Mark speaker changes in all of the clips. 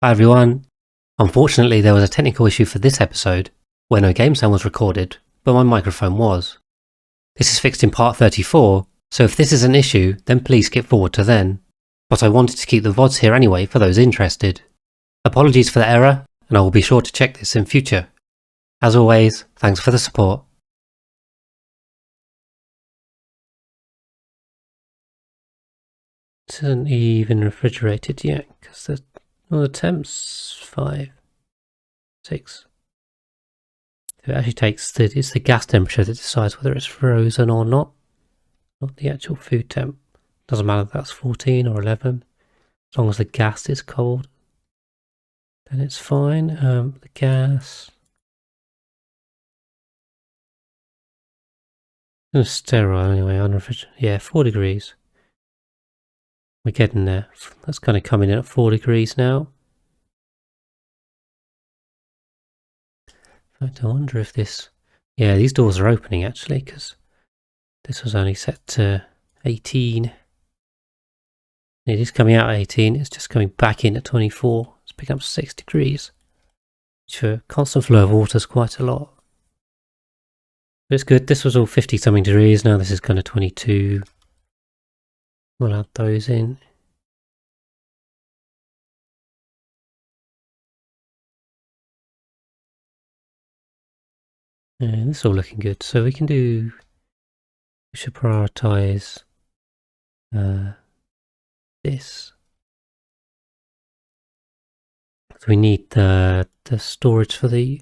Speaker 1: Hi everyone. Unfortunately, there was a technical issue for this episode where no game sound was recorded, but my microphone was. This is fixed in part 34, so if this is an issue, then please skip forward to then. But I wanted to keep the VODs here anyway for those interested. Apologies for the error, and I will be sure to check this in future. As always, thanks for the support. It isn't even refrigerated yet, because the temp's 5, 6. It actually takes it's the gas temperature that decides whether it's frozen or not the actual food temp. Doesn't matter if that's 14 or 11, as long as the gas is cold, then it's fine. The gas, it's sterile anyway, unrefrigerated. Yeah, 4 degrees. We're getting there. That's kind of coming in at 4 degrees now. In fact, I wonder if this... Yeah, these doors are opening actually, because this was only set to 18. It is coming out at 18, it's just coming back in at 24. It's picking up 6 degrees, which for constant flow of water is quite a lot. But it's good. This was all 50 something degrees, now this is kind of 22. We'll add those in. And this is all looking good. So we can do... We should prioritise this. So we need the storage for the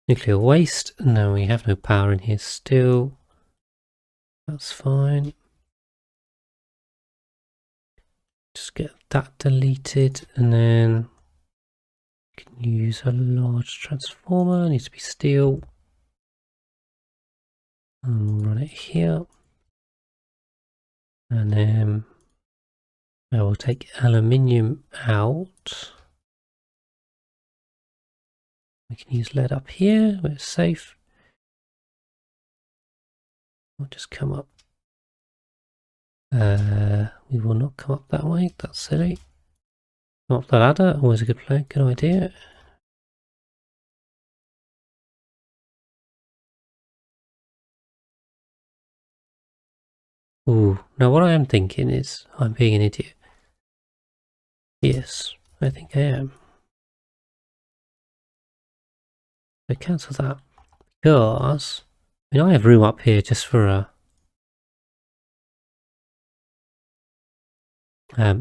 Speaker 1: nuclear waste. No, we have no power in here still. That's fine. Just get that deleted, and then we can use a large transformer. It needs to be steel. And we'll run it here. And then I will take aluminium out. We can use lead up here where it's safe. We'll just come up. We will not come up that way, that's silly. Come up the ladder, always a good plan, good idea. Ooh, now what I am thinking is, I'm being an idiot. Yes, I think I am. So cancel that, because, I mean I have room up here just for a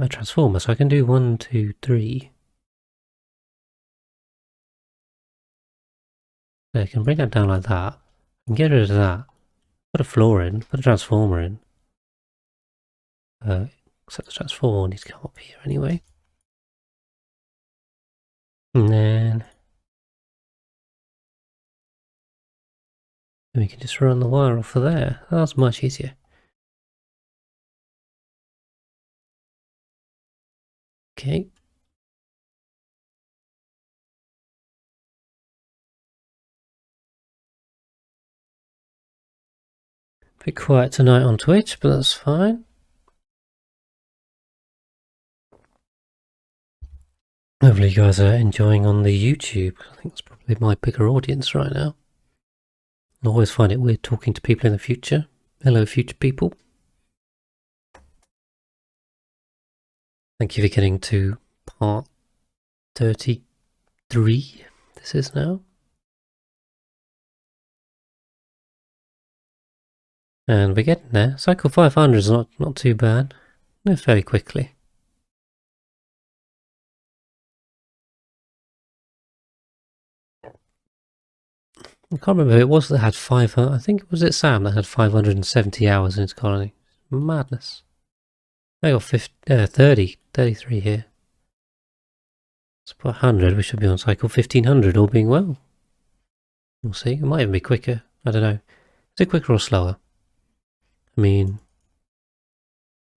Speaker 1: transformer, so I can do 1, 2, 3. So I can bring that down like that, and get rid of that, put a floor in, put a transformer in. Except the transformer needs to come up here anyway. And then we can just run the wire off of there. That's much easier. Okay. Bit quiet tonight on Twitch, but that's fine. Hopefully you guys are enjoying on the YouTube. I think it's probably my bigger audience right now. I always find it weird talking to people in the future. Hello, future people. Thank you for getting to part 33. This is now. And we're getting there. Cycle 500 is not too bad. They're fairly quickly. I can't remember who it was that had 500. I think was it Sam that had 570 hours in its colony. Madness. I got 33 here. So per 100, we should be on cycle 1500, all being well. We'll see. It might even be quicker. I don't know. Is it quicker or slower? I mean,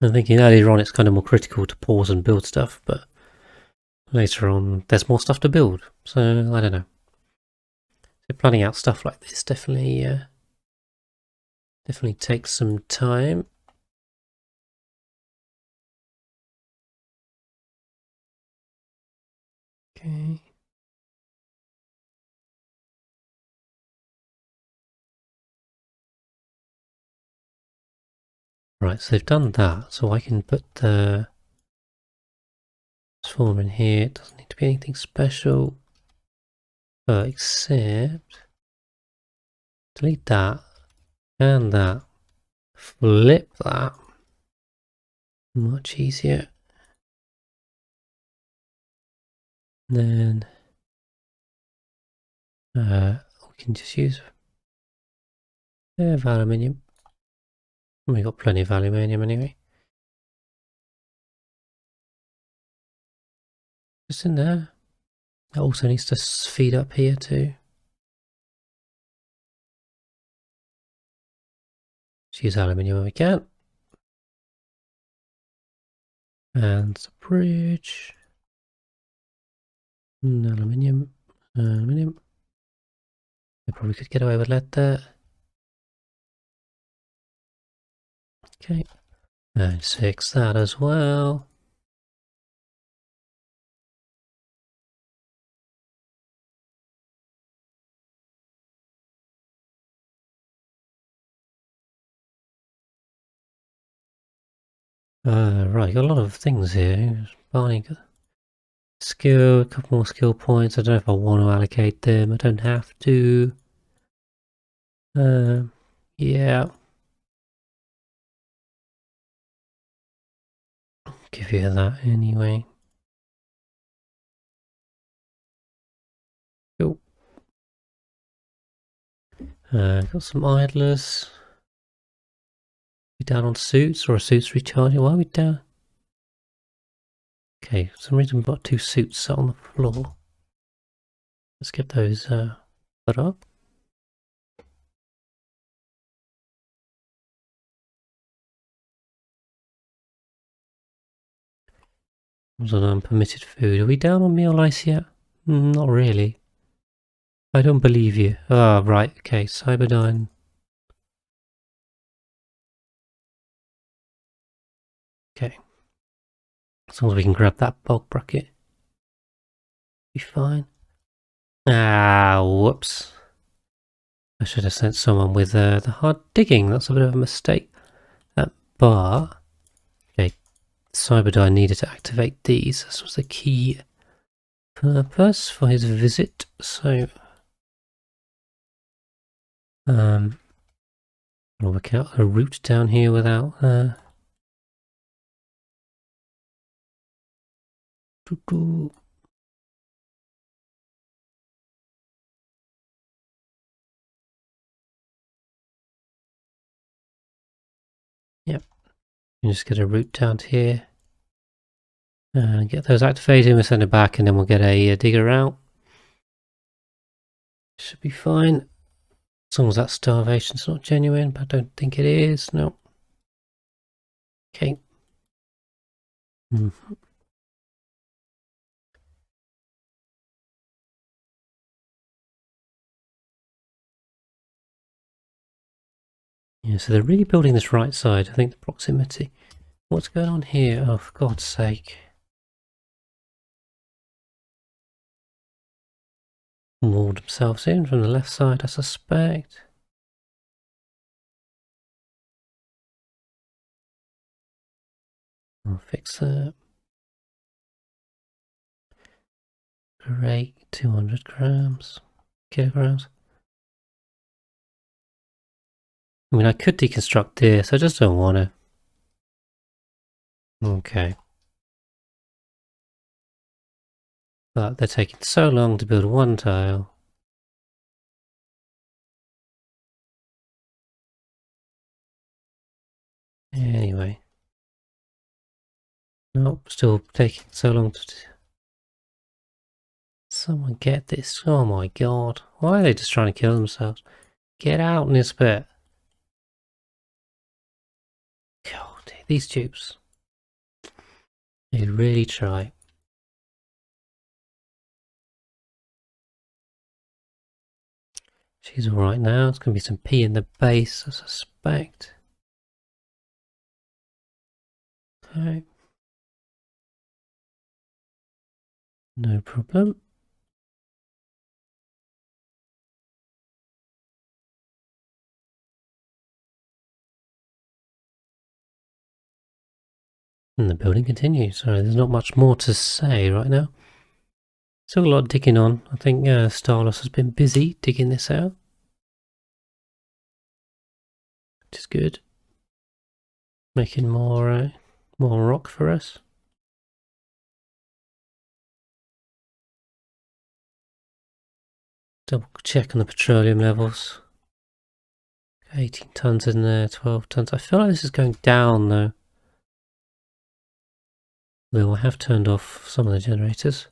Speaker 1: I'm thinking earlier on it's kind of more critical to pause and build stuff, but later on there's more stuff to build. So I don't know. So planning out stuff like this definitely takes some time. Okay. Right, so they've done that, so I can put the transformer in here. It doesn't need to be anything special, except delete that and that. Flip that. Much easier. Then we can just use a bit of aluminium. We've got plenty of aluminium anyway. Just in there. It also needs to feed up here too. Let's use aluminium when we can. And the bridge. Aluminium. Aluminium. I probably could get away with lead there. Okay. And fix that as well. Right, got a lot of things here. Buying skill, a couple more skill points. I don't know if I want to allocate them. I don't have to. Yeah. Give you that anyway. Cool. Got some idlers. We down on suits or are suits recharging? Why are we down? Okay, for some reason we've got 2 suits on the floor. Let's get those put up. Was an unpermitted food. Are we down on meal ice yet? Not really. I don't believe you. Ah, right. Okay, Cyberdyne. Okay. As long as we can grab that bulk bracket, be fine. Ah, whoops. I should have sent someone with the hard digging. That's a bit of a mistake. But, okay, Cyberdyne needed to activate these. This was the key purpose for his visit. So, I'll work out a route down here without Yep. You just get a route down to here. Get those activated, we'll send it back, and then we'll get a digger out. Should be fine. As long as that starvation's not genuine, but I don't think it is. No. Okay. Yeah, so they're really building this right side. I think the proximity. What's going on here? Oh, for God's sake. Walled themselves in from the left side, I suspect. I'll fix that. Great, 200 kilograms. I mean, I could deconstruct this, I just don't want to. Okay. But they're taking so long to build one tile. Anyway. Nope, still taking so long to... Someone get this. Oh my god. Why are they just trying to kill themselves? Get out in this bit. God, these tubes. They really try. She's alright now. It's going to be some pee in the base, I suspect. Okay. No problem. And the building continues. Sorry, there's not much more to say right now. Still a lot of digging on. I think Starlos has been busy digging this out, which is good. Making more rock for us. Double check on the petroleum levels. 18 tons in there, 12 tons. I feel like this is going down though. Though I have turned off some of the generators.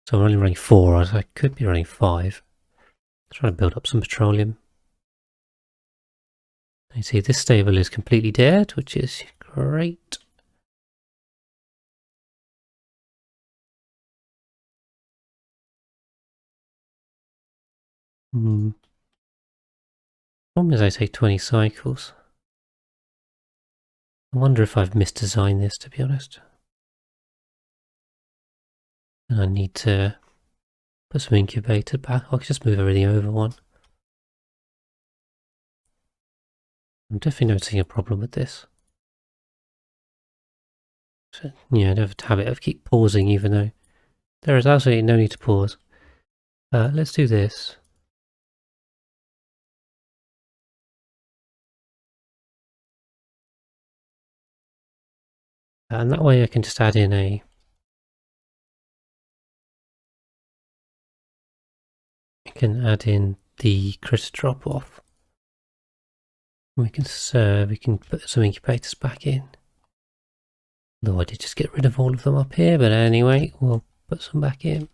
Speaker 1: So I'm only running 4, I could be running 5. Trying to build up some petroleum. You see this stable is completely dead, which is great. Problem is I take 20 cycles. I wonder if I've misdesigned this, to be honest. And I need to put some incubator back. I could just move everything over one. I'm definitely noticing a problem with this. So, yeah, I have a habit of keep pausing even though there is absolutely no need to pause. Let's do this. And that way I can just add in I can add in the critter drop off. We can put some incubators back in. Though I did just get rid of all of them up here, but anyway, we'll put some back in.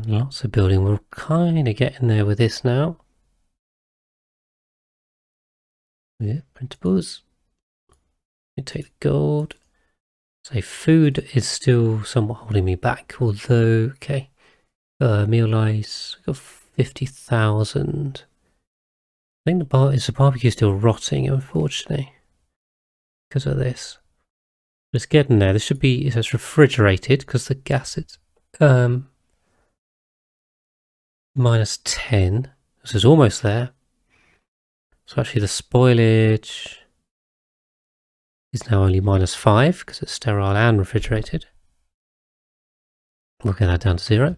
Speaker 1: Lots of building. We're kind of getting there with this now. Yeah, printables. You take the gold. So food is still somewhat holding me back, although, okay. Meal ice, got 50,000. I think the barbecue still rotting, unfortunately, because of this. But it's getting there. This should be, it says refrigerated, because the gas is minus 10. This is almost there. So actually the spoilage is now only minus 5 because it's sterile and refrigerated. We'll get that down to 0.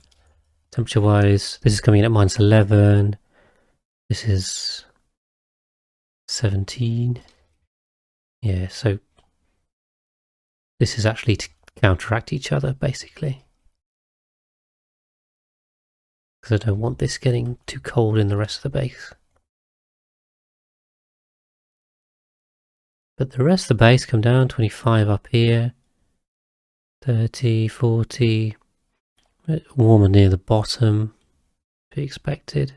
Speaker 1: Temperature wise, this is coming in at minus 11. This is 17. Yeah, so this is actually to counteract each other basically. Because I don't want this getting too cold in the rest of the base. But the rest of the base come down, 25 up here, 30, 40, a bit warmer near the bottom, to be expected.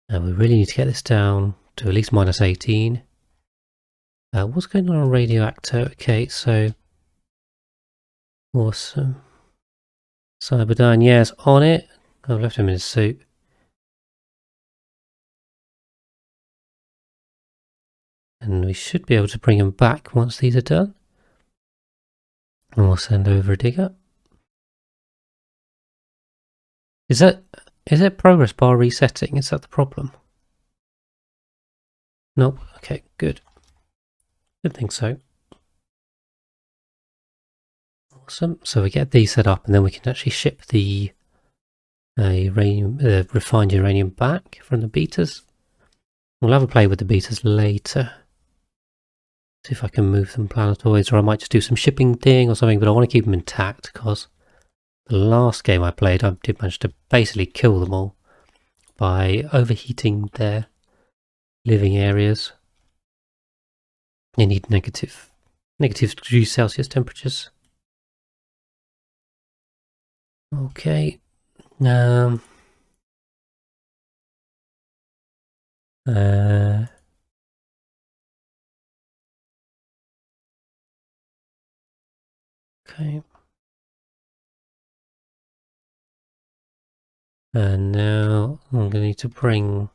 Speaker 1: And we really need to get this down to at least minus 18. What's going on radioactive? Okay, so awesome. Cyberdyne, yes, on it. I've left him in his suit. And we should be able to bring him back once these are done. And we'll send over a digger. Is it progress bar resetting? Is that the problem? Nope. Okay, good. Good think so. Awesome. So we get these set up and then we can actually ship the refined uranium back from the beaters. We'll have a play with the beaters later. See if I can move them planetoids, or I might just do some shipping thing or something, but I want to keep them intact because the last game I played I did manage to basically kill them all by overheating their living areas. They need negative degrees Celsius temperatures. Okay. Okay. And now I'm going to need to bring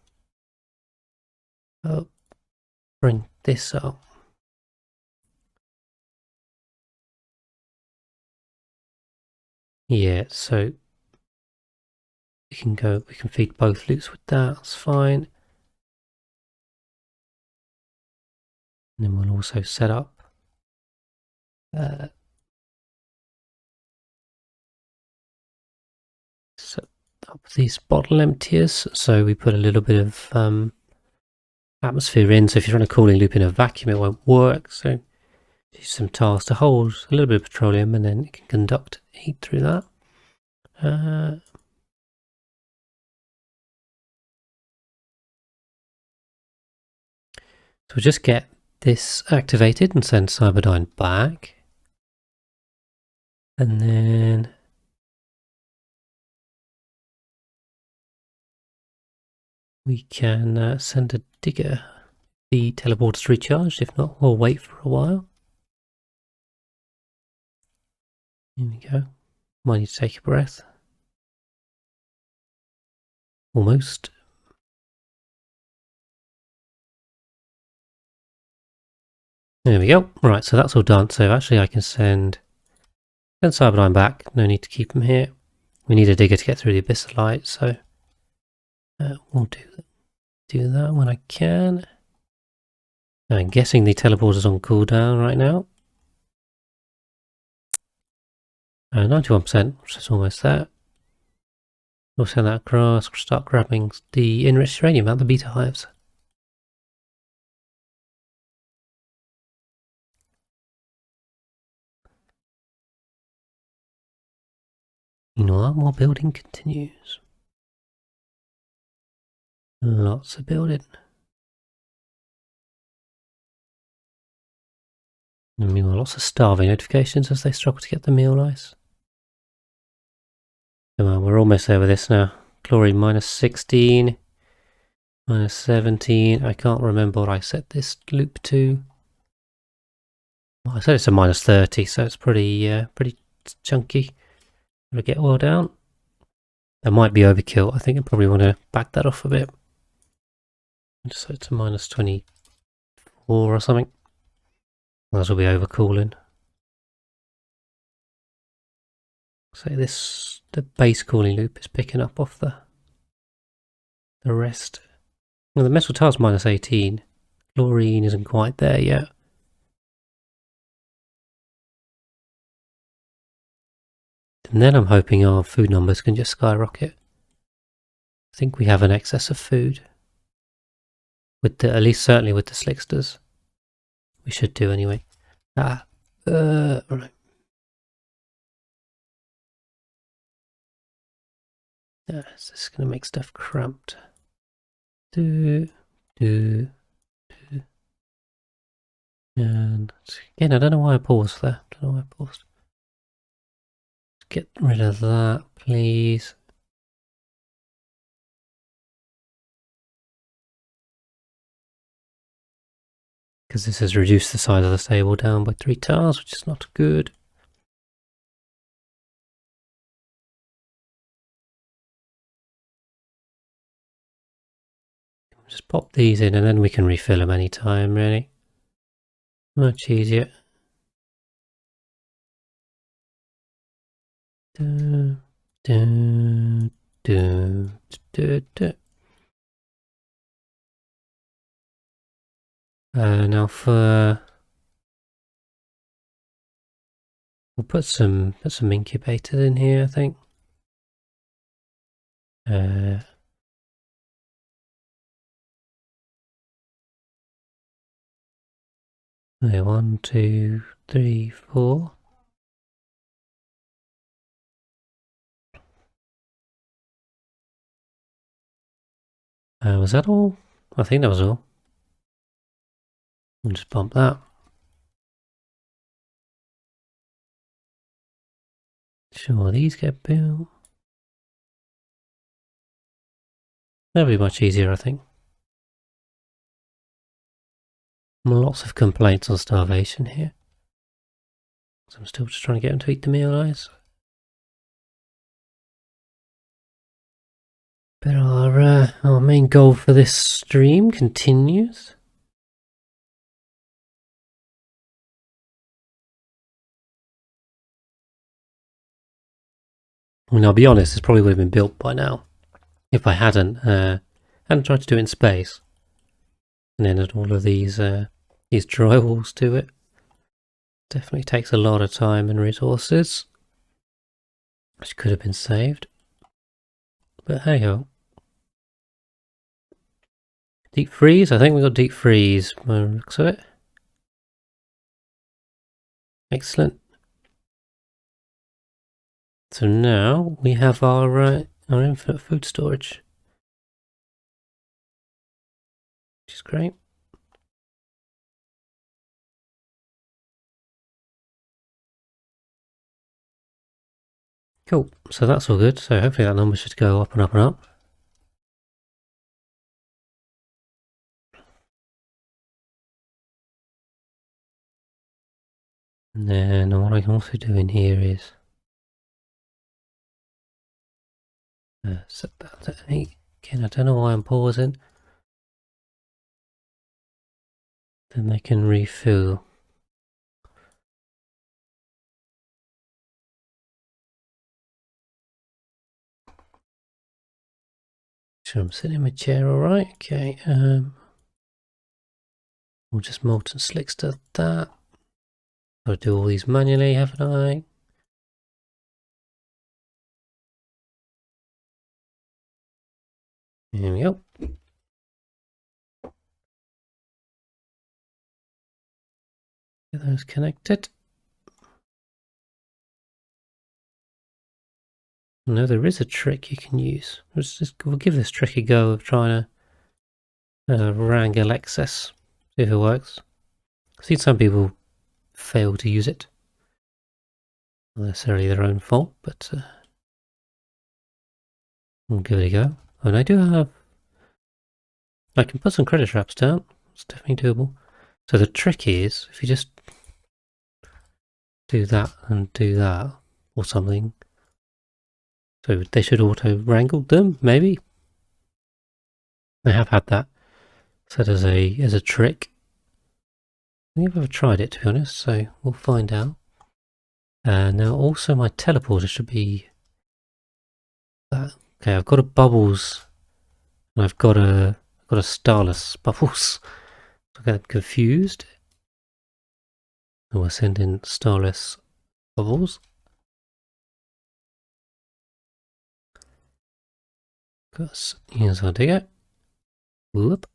Speaker 1: this up. Yeah, so we can feed both loops with that, that's fine. And then we'll also set up these bottle emptiers. So we put a little bit of atmosphere in. So if you're trying to cooling loop in a vacuum, it won't work. So use some tiles to hold a little bit of petroleum, and then it can conduct heat through that. So we'll just get this activated and send Cyberdyne back. And then we can send a digger. The teleporter's recharged. If not, we'll wait for a while. Here we go. Might need to take a breath. Almost. There we go. Right, so that's all done. So actually I can send Cyberdyne back. No need to keep him here. We need a digger to get through the abyss of light, so we'll do that when I can. I'm guessing the teleporter's on cooldown right now. 91%, which is almost there. We'll send that across, start grabbing the enriched uranium out the beta hives. Meanwhile, more building continues. Lots of building. And meanwhile, lots of starving notifications as they struggle to get the meal ice. Come on, we're almost there with this now. Chlorine minus 16, minus 17. I can't remember what I set this loop to. Well, I said it's a minus 30, so it's pretty chunky. Gotta get oil down. That might be overkill. I think I probably want to back that off a bit. Just set it to minus 24 or something. Might as well be overcooling. So the base cooling loop is picking up off the rest. Well, the metal tile's minus 18. Chlorine isn't quite there yet. And then I'm hoping our food numbers can just skyrocket. I think we have an excess of food. With at least certainly with the slicksters. We should do anyway. Right. Yeah, this is going to make stuff cramped. And again, I don't know why I paused there. Don't know why I paused. Get rid of that, please. Because this has reduced the size of the stable down by 3 tiles, which is not good. Just pop these in and then we can refill them anytime, really. Much easier. Now we'll put some incubators in here, I think. Okay, 1, 2, 3, 4. Was that all? I think that was all. We'll just bump that. Sure, these get built. That'll be much easier, I think. Lots of complaints on starvation here. So I'm still just trying to get them to eat the meal ice. But our main goal for this stream continues. I mean, I'll be honest, this probably would have been built by now if I hadn't tried to do it in space and then add all of these drywalls to it. Definitely takes a lot of time and resources, which could have been saved. But hey ho. Deep freeze? I think we got deep freeze by the looks of it. Excellent. So now we have our infinite food storage, which is great. Cool. So that's all good. So hopefully that number should go up and up and up. And then what I can also do in here is set that to 8. Again, I don't know why I'm pausing. Then they can refill. Sure, I'm sitting in my chair all right. Okay. We'll just molten slicks to that. I'll do all these manually, haven't I? Here we go. Get those connected. No, there is a trick you can use. We'll give this trick a go of trying to wrangle excess, see if it works. I've seen some people fail to use it. Not necessarily their own fault, but we'll give it a go. Oh, and I do have... I can put some credit traps down. It's definitely doable. So the trick is, if you just do that and do that, or something. So they should auto-wrangle them, maybe? I have had that set as a trick. I think I've ever tried it, to be honest, so we'll find out. Now also my teleporter should be... okay, I've got a bubbles, and I've got a starless bubbles. So I get confused. And we'll send in starless bubbles. Because here's our digger. Whoop.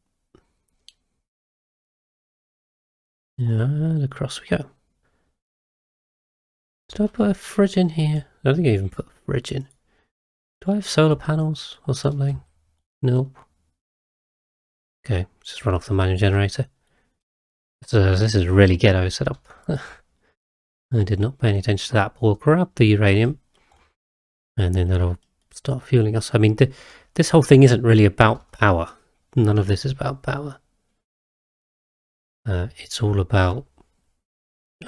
Speaker 1: And across we go. Did I put a fridge in here? I don't think I even put a fridge in. Do I have solar panels or something? Nope. Okay, just run off the manual generator. So this is a really ghetto setup. I did not pay any attention to that, but we'll grab the uranium and then that'll start fueling us. I mean, this whole thing isn't really about power. None of this is about power. It's all about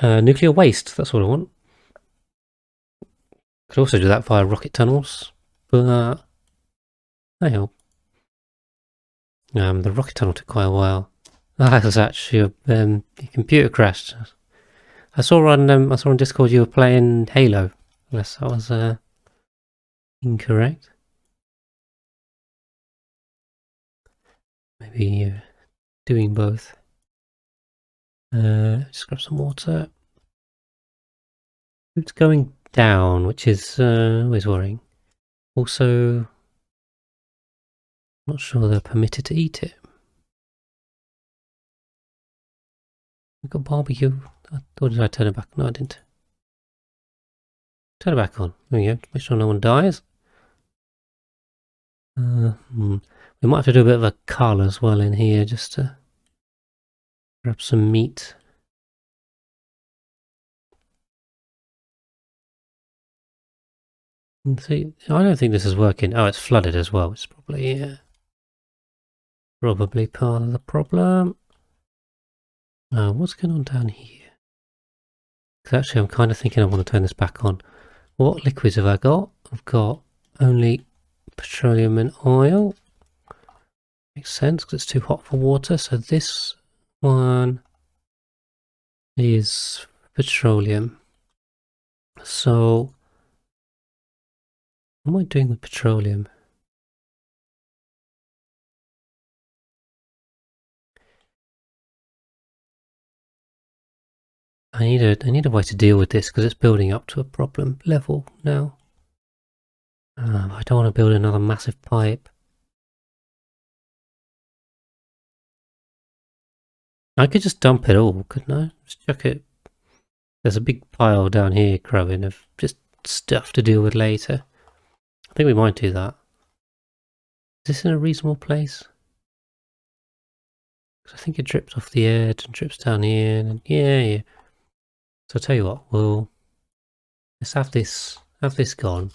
Speaker 1: nuclear waste. That's what I want. Could also do that via rocket tunnels, but I hope. The rocket tunnel took quite a while. That was actually your computer crashed. I saw on Discord you were playing Halo. Unless that was incorrect. Maybe you're doing both. Just grab some water. It's going down, which is always worrying. Also, not sure they're permitted to eat it. We've got barbecue. Or did I turn it back? No, I didn't. Turn it back on. There we go. Make sure no one dies. We might have to do a bit of a cull as well in here just to grab some meat. And see, I don't think this is working. Oh, it's flooded as well. It's probably part of the problem. What's going on down here? Because actually I'm kind of thinking I want to turn this back on. What liquids have I got? I've got only petroleum and oil. Makes sense because it's too hot for water. So this one is petroleum. So what am I doing with petroleum? I need a way to deal with this because it's building up to a problem level now. I don't want to build another massive pipe. I could just dump it all, couldn't I? Just chuck it. There's a big pile down here growing of just stuff to deal with later. I think we might do that. Is this in a reasonable place? Because I think it drips off the edge and drips down here. And yeah. So I'll tell you what, let's have this gone.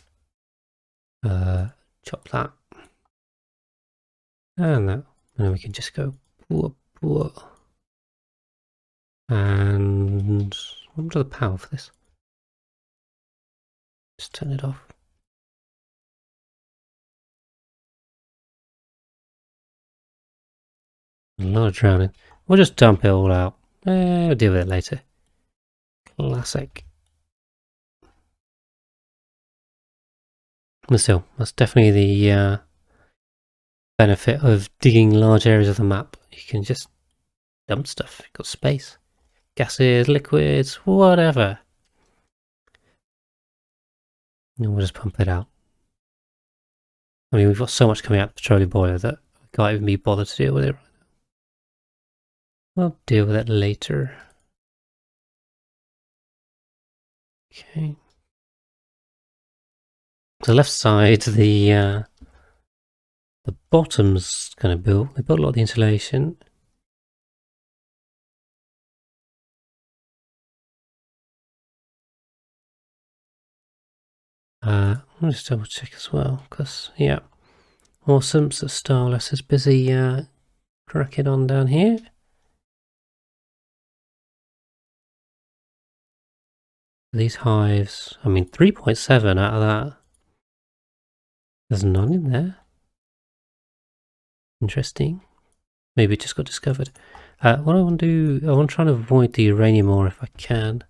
Speaker 1: Chop that. And that. And then we can just go whoop. And what was the power for this? Just turn it off. A lot of drowning. We'll just dump it all out. We'll deal with it later. Classic. But still, that's definitely the benefit of digging large areas of the map. You can just dump stuff. You've got space. Gases, liquids, whatever. And we'll just pump it out. I mean, we've got so much coming out of the petroleum boiler that I can't even be bothered to deal with it right now. We'll deal with it later. Okay. So the left side, the bottom's kind of built. They built a lot of the insulation. I'll just double check as well, because, yeah. Awesome, so Starless is busy cracking on down here. These hives, I mean 3.7 out of that. There's none in there. Interesting. Maybe it just got discovered. What I want to do, I want to try and avoid the uranium ore if I can.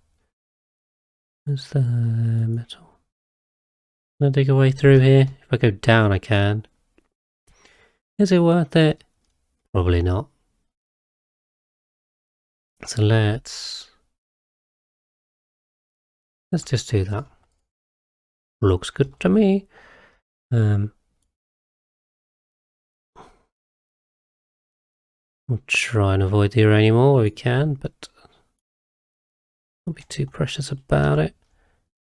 Speaker 1: Where's the metal? Can I dig a way through here? If I go down I can. Is it worth it? Probably not. So let's just do that. Looks good to me. We'll try and avoid the uranium ore where we can, but don't be too precious about it.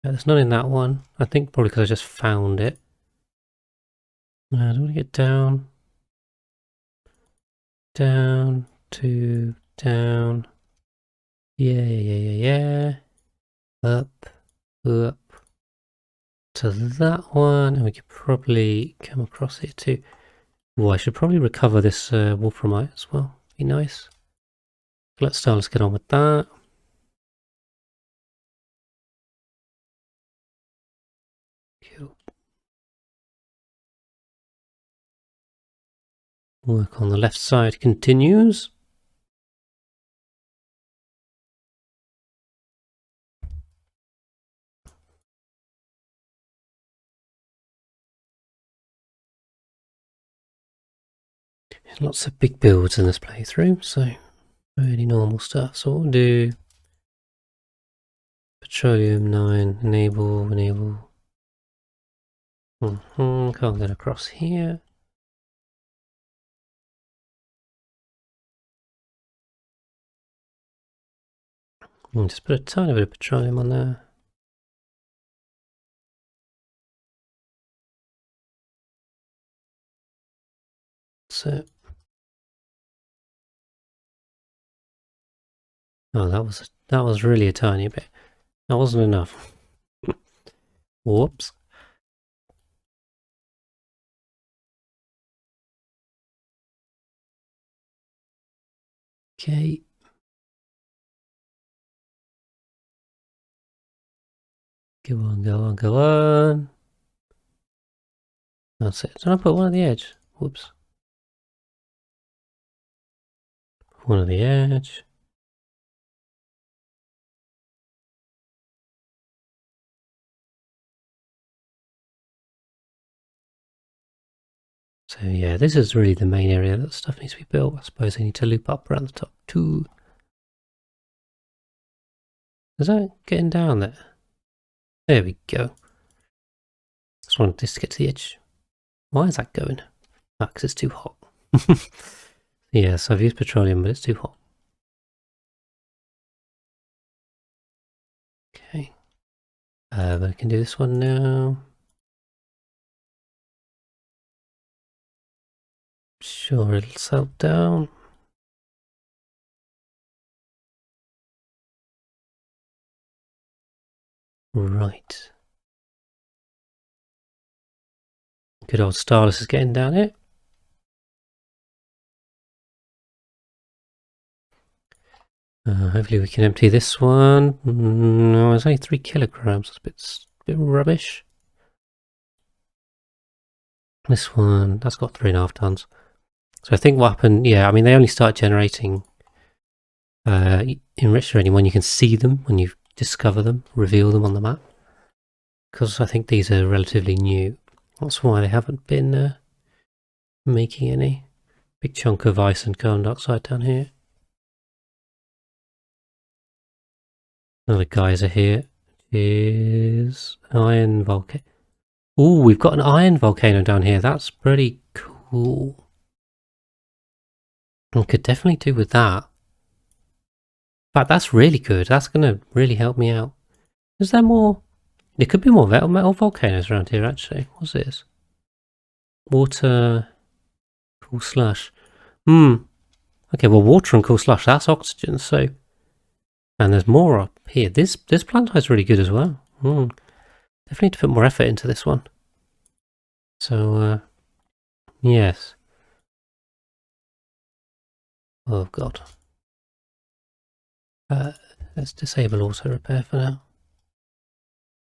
Speaker 1: There's none in that one. I think probably because I just found it. I don't want to get down. Down to down. Yeah. Up to that one, and we could probably come across here too. Oh, I should probably recover this wolframite as well. Be nice. Let's get on with that. Cool. Work on the left side continues. Lots of big builds in this playthrough, so really normal stuff. So what we'll do, petroleum 9, enable. Can't get across here. And just put a tiny bit of petroleum on there. That's it. Oh, that was really a tiny bit. That wasn't enough. Whoops. Okay. Go on. That's it. Did I put one on the edge? Whoops. One on the edge. So yeah, this is really the main area that stuff needs to be built. I suppose I need to loop up around the top too. Is that getting down there? There we go. Just wanted this to get to the edge. Why is that going? Ah, because it's too hot. Yeah, so I've used petroleum, but it's too hot. Okay. But I can do this one now. Sure, it'll settle down. Right. Good old Starless is getting down here. Hopefully we can empty this one. No, it's only 3 kilograms. It's a bit rubbish. This one, that's got 3.5 tons. So I think what happened, yeah, I mean, they only start generating enriched uranium when you can see them, when you discover them, reveal them on the map. Because I think these are relatively new. That's why they haven't been making any. Big chunk of ice and carbon dioxide down here. Another geyser here is iron volcano. Ooh, we've got an iron volcano down here. That's pretty cool. I could definitely do with that. In fact, that's really good. That's going to really help me out. Is there more? There could be more metal volcanoes around here, actually. What's this? Water, cool slush. Okay, well, water and cool slush, that's oxygen, so... And there's more up here. This plant is really good as well. Definitely need to put more effort into this one. So, yes. Oh, God. Let's disable auto repair for now.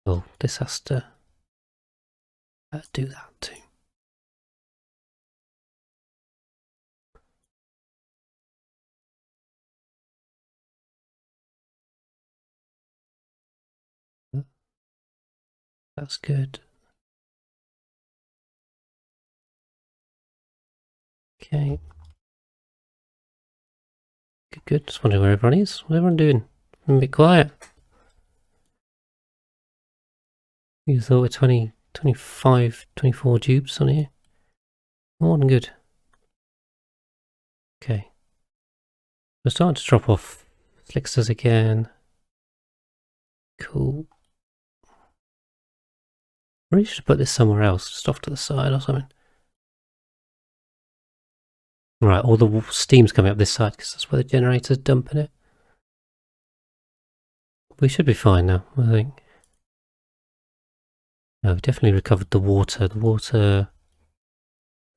Speaker 1: Oh, this has to do that too. That's good. Okay. Good. Just wondering where everyone is. What's everyone doing? I'm a bit quiet. You thought we're 20, 25, 24 dupes on here? More than good. Okay. We're starting to drop off flicksters again. Cool. Really should put this somewhere else, just off to the side or something. Right, all the steam's coming up this side because that's where the generator's dumping it. We should be fine now, I think. No, we've definitely recovered the water.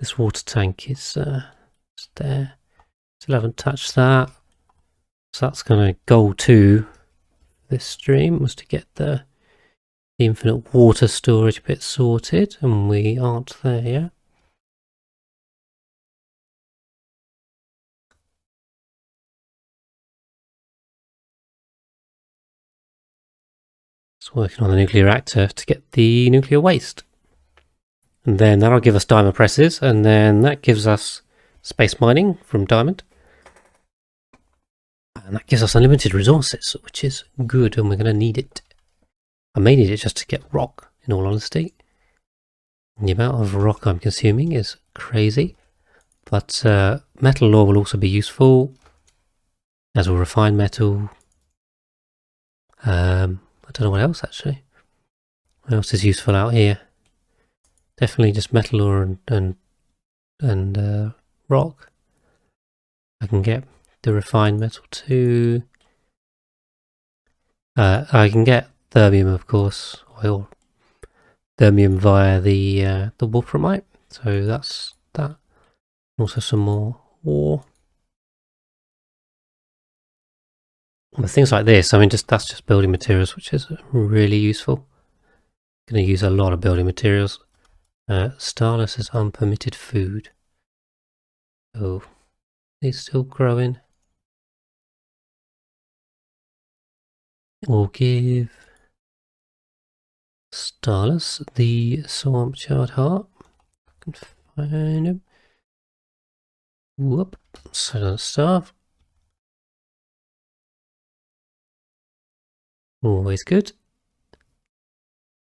Speaker 1: This water tank is there. Still haven't touched that. So that's going to goal 2 this stream was to get the infinite water storage bit sorted, and we aren't there yet. It's working on the nuclear reactor to get the nuclear waste. And then that'll give us diamond presses, and then that gives us space mining from diamond. And that gives us unlimited resources, which is good, and we're going to need it. I may need it just to get rock, in all honesty. And the amount of rock I'm consuming is crazy. But metal ore will also be useful, as will refined metal. I don't know what else, actually. What else is useful out here? Definitely just metal ore and rock. I can get the refined metal too. I can get thermium, of course, oil. Thermium via the wolframite. So that's that. Also some more ore. But things like this, I mean, that's just building materials, which is really useful. Going to use a lot of building materials. Starless is unpermitted food. Oh, he's still growing. Or give Starless the swamp chard heart. I can find him. Whoop. So stuff. Always good.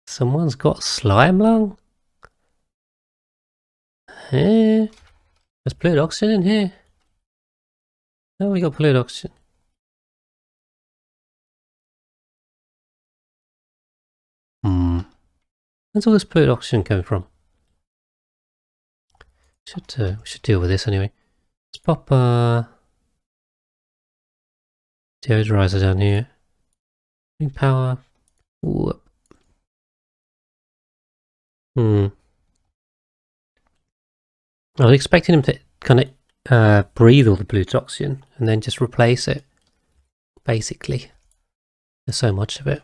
Speaker 1: Someone's got slime lung? There's fluid oxygen in here. Oh, we got fluid oxygen. Where's all this fluid oxygen coming from? We should deal with this anyway. Let's pop deodorizer down here. Bring power. Whoop. I was expecting him to kind of breathe all the blue oxygen and then just replace it. Basically, there's so much of it.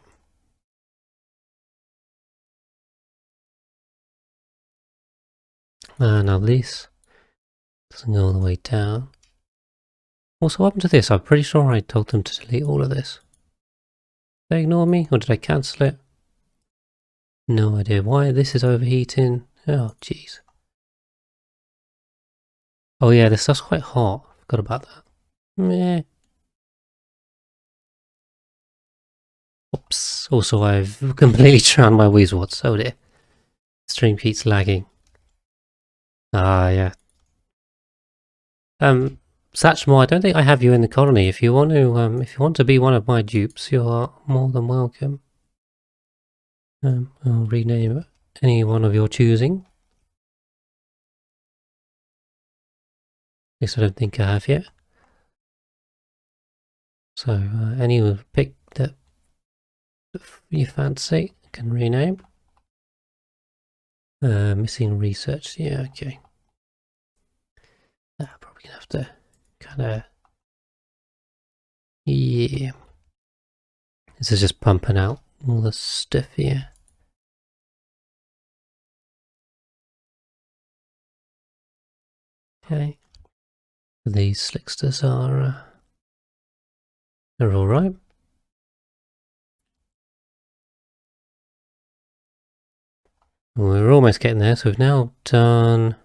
Speaker 1: Now this doesn't go all the way down. Also, what happened to this? I'm pretty sure I told them to delete all of this. Did they ignore me or did I cancel it? No idea why this is overheating. Oh, jeez. Oh yeah, this stuff's quite hot. Forgot about that. Meh. Oops. Also, I've completely drowned my Weezwort. Oh dear. Stream keeps lagging. Ah, yeah. Satchmo, I don't think I have you in the colony. If you want to be one of my dupes, you are more than welcome. I'll rename any one of your choosing. At least I don't think I have yet. So any pick that you fancy, I can rename. Missing research. Yeah, okay. Probably gonna have to kind of. Yeah. This is just pumping out all the stuff here. Okay. These slicksters are they're all right. We're almost getting there. So we've now done.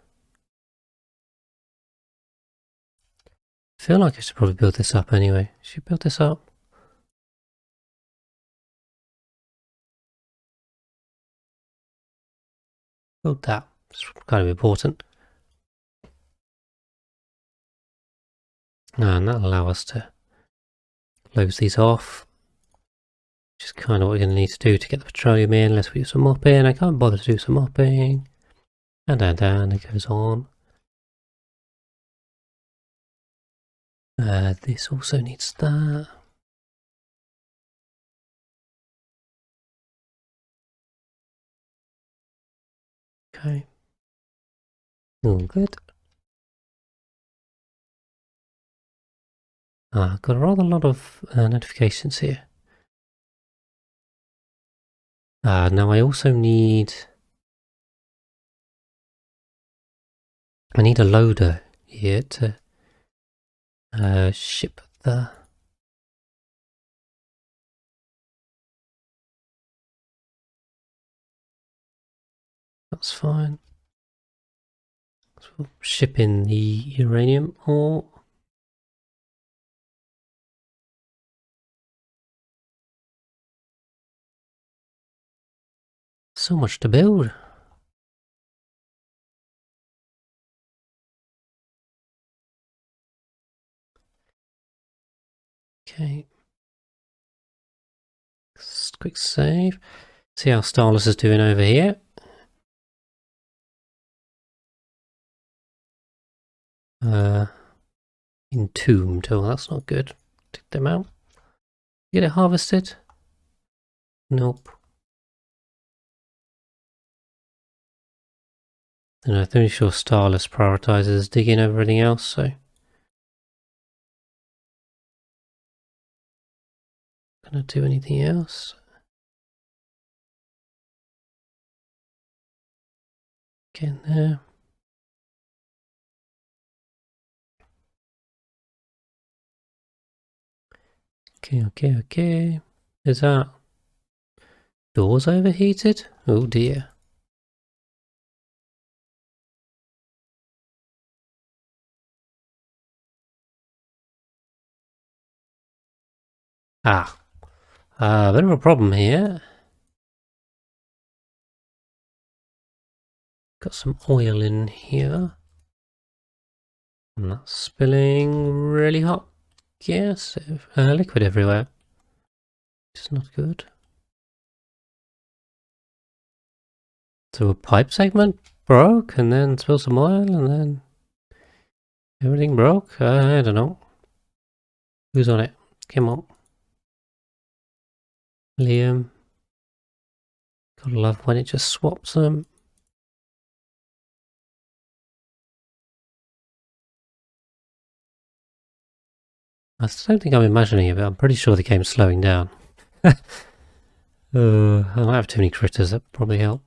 Speaker 1: I feel like I should probably build this up anyway. Should we build this up? Build that. It's kind of important. And that'll allow us to close these off. Which is kind of what we're going to need to do to get the petroleum in. Let's do some mopping. I can't bother to do some mopping. And down it goes on. This also needs that. Okay. All good. I've got a rather lot of notifications here. Now I also need... I need a loader here to ship the... That's fine. So ship in the uranium ore. So much to build. Okay. Quick save. See how Starless is doing over here. Entombed. Oh, that's not good. Take them out. Get it harvested? Nope. And I'm pretty sure Starless prioritizes digging over everything else, so... Gonna do anything else? Getting there. Okay. Is that doors overheated? Oh dear. Ah, a bit of a problem here. Got some oil in here. And that's spilling really hot gas, liquid everywhere. It's not good. So a pipe segment broke and then spilled some oil and then everything broke. I don't know. Who's on it? Come on. Liam. Gotta love when it just swaps them. I don't think I'm imagining it, but I'm pretty sure the game's slowing down. I might have too many critters, that probably help.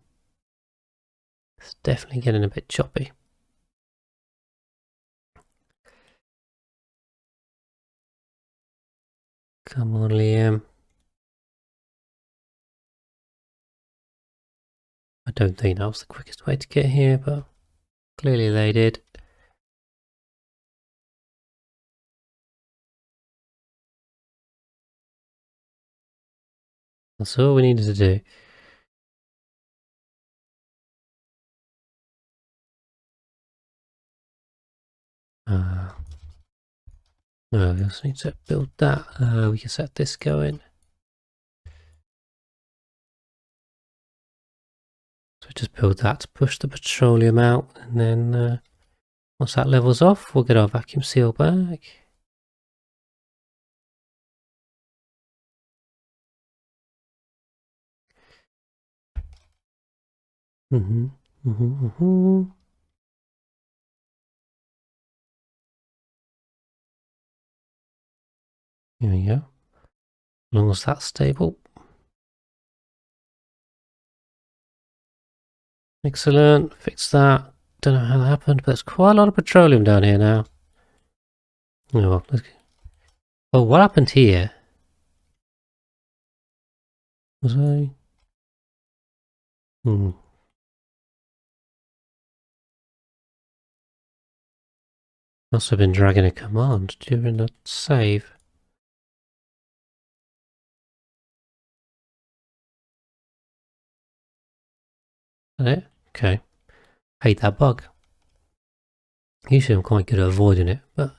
Speaker 1: It's definitely getting a bit choppy. Come on, Liam. I don't think that was the quickest way to get here, but clearly they did. That's all we needed to do. No, we also need to build that. We can set this going. So just build that to push the petroleum out, and then once that levels off, we'll get our vacuum seal back. Here we go. As long as that's stable. Excellent. Fix that. Don't know how that happened, but there's quite a lot of petroleum down here now. Oh, well, oh, what happened here? Was I? Must have been dragging a command during the save. Is that it? Okay. Hate that bug. Usually I'm quite good at avoiding it, but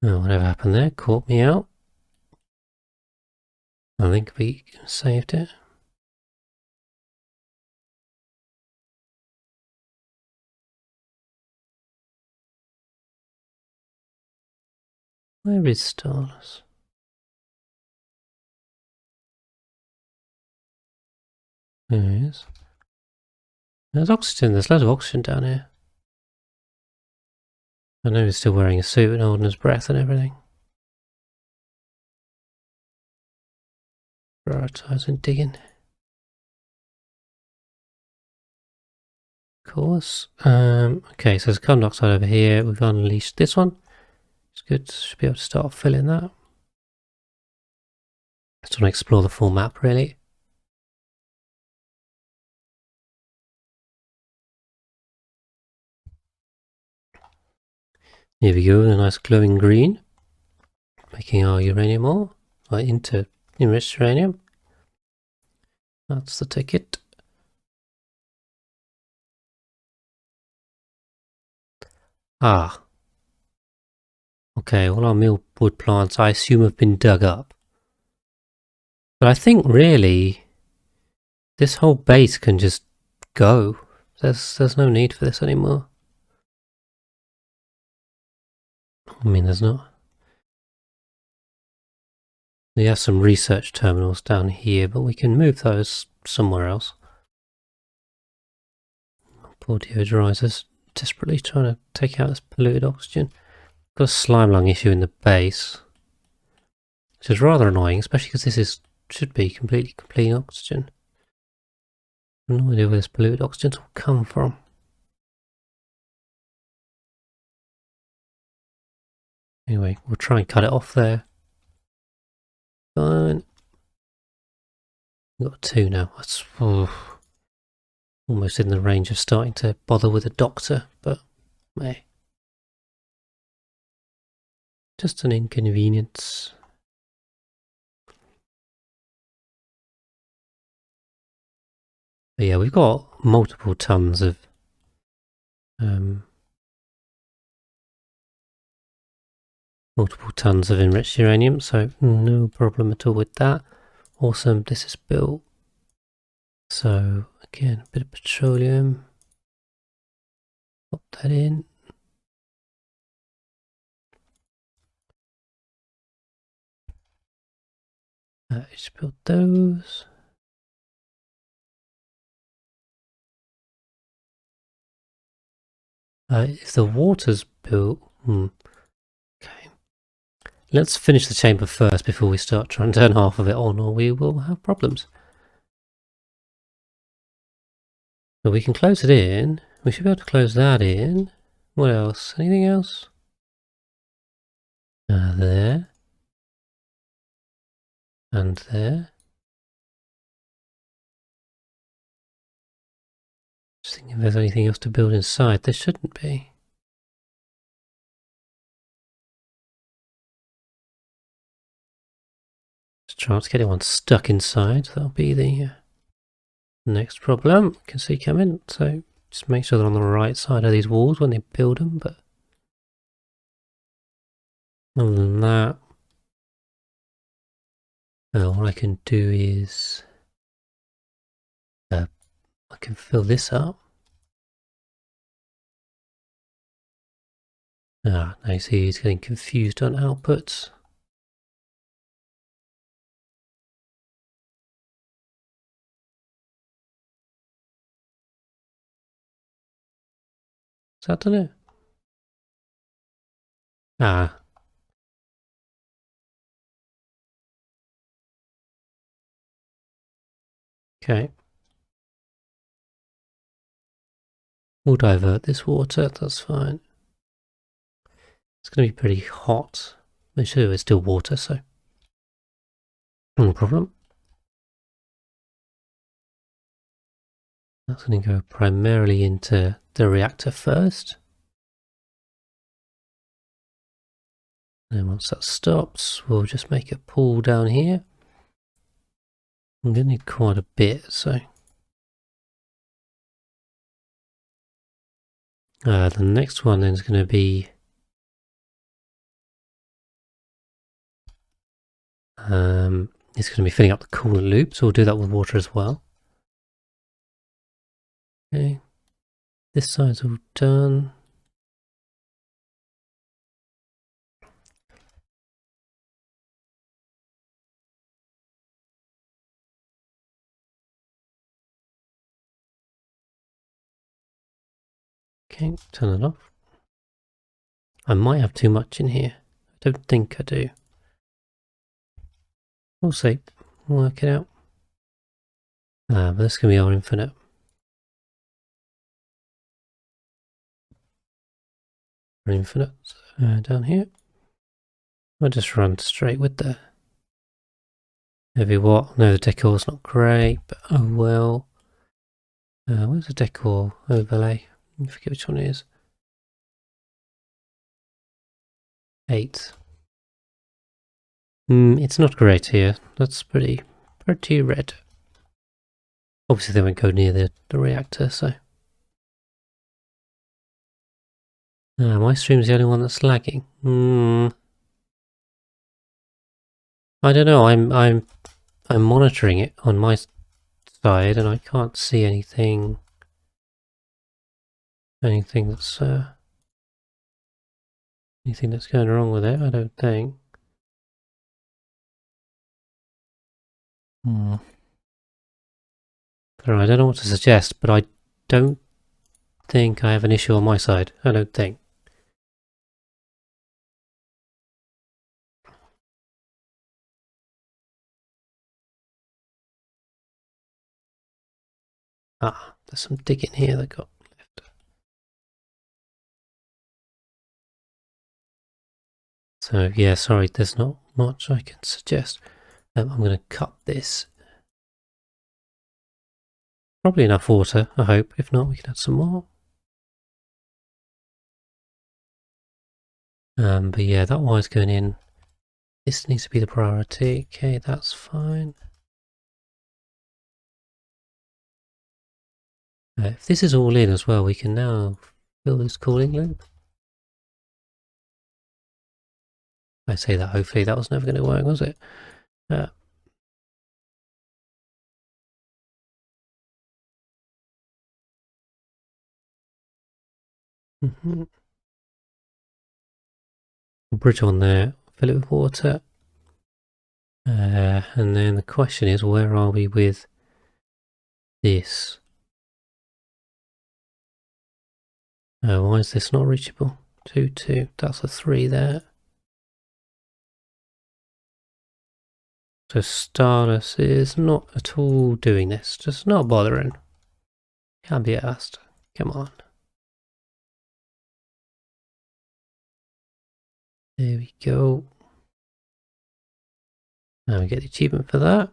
Speaker 1: oh, whatever happened there caught me out. I think we saved it. Where is Starless? There he is. There's oxygen. There's loads of oxygen down here. I know he's still wearing a suit and holding his breath and everything. Prioritising digging. Of course. Okay, so there's carbon dioxide over here. We've unleashed this one. It's good. Should be able to start filling that. Just want to explore the full map, really. Here we go, a nice glowing green. Making our uranium ore, into enriched uranium. That's the ticket. Ah. Okay, all our millwood plants, I assume, have been dug up. But I think, really, this whole base can just go. There's no need for this anymore. I mean, there's not. We have some research terminals down here, but we can move those somewhere else. Poor deodorizers, desperately trying to take out this polluted oxygen. Got a slime lung issue in the base, which is rather annoying, especially because this should be completely clean oxygen. No idea where this polluted oxygen will come from. Anyway, we'll try and cut it off there. Fine. We've got 2 now. That's almost in the range of starting to bother with a doctor, but meh. Just an inconvenience. But yeah, we've got multiple tons of enriched uranium, so no problem at all with that. Awesome, this is built. So again, a bit of petroleum. Pop that in. Just build those. If the water's built, okay. Let's finish the chamber first before we start trying to turn half of it on, or we will have problems. So we can close it in. We should be able to close that in. What else? Anything else? There. And there. Just thinking if there's anything else to build inside. There shouldn't be. Let's try not to get anyone stuck inside. That'll be the next problem. You can see coming. So just make sure they're on the right side of these walls when they build them. But other than that, what I can do is I can fill this up. Now you see he's getting confused on outputs. Is that done it? Okay. We'll divert this water, that's fine. It's going to be pretty hot. Make sure it's still water, so no problem. That's going to go primarily into the reactor first. And once that stops, we'll just make a pool down here. I'm going to need quite a bit, so the next one then is going to be it's going to be filling up the coolant loop, so we'll do that with water as well. Okay, this side's all done. Okay, turn it off. I might have too much in here. I don't think I do. We'll see. We'll work it out. But this can be our infinite. Our infinite down here. I'll just run straight with the heavy watt. No, the decor's not great, but oh well. Where's the decor overlay? I forget which one it is. 8. It's not great here. That's pretty red. Obviously they won't go near the reactor, so. My stream's the only one that's lagging. I don't know. I'm monitoring it on my side, and I can't see anything that's going wrong with it. I don't think. I don't know what to suggest, but I don't think I have an issue on my side. I don't think. Ah, there's some digging here that got left. So yeah, sorry, there's not much I can suggest. I'm going to cut this. Probably enough water, I hope. If not, we can add some more. But yeah, that wire's going in. This needs to be the priority. Okay, that's fine. If this is all in as well, we can now fill this cooling loop. I say that hopefully that was never going to work, was it? Mhm. Bridge on there, fill it with water. And then the question is, where are we with this? Why is this not reachable? 2, 2, that's a 3 there. So Stardust is not at all doing this, just not bothering. Can't be asked. Come on. There we go. Now we get the achievement for that.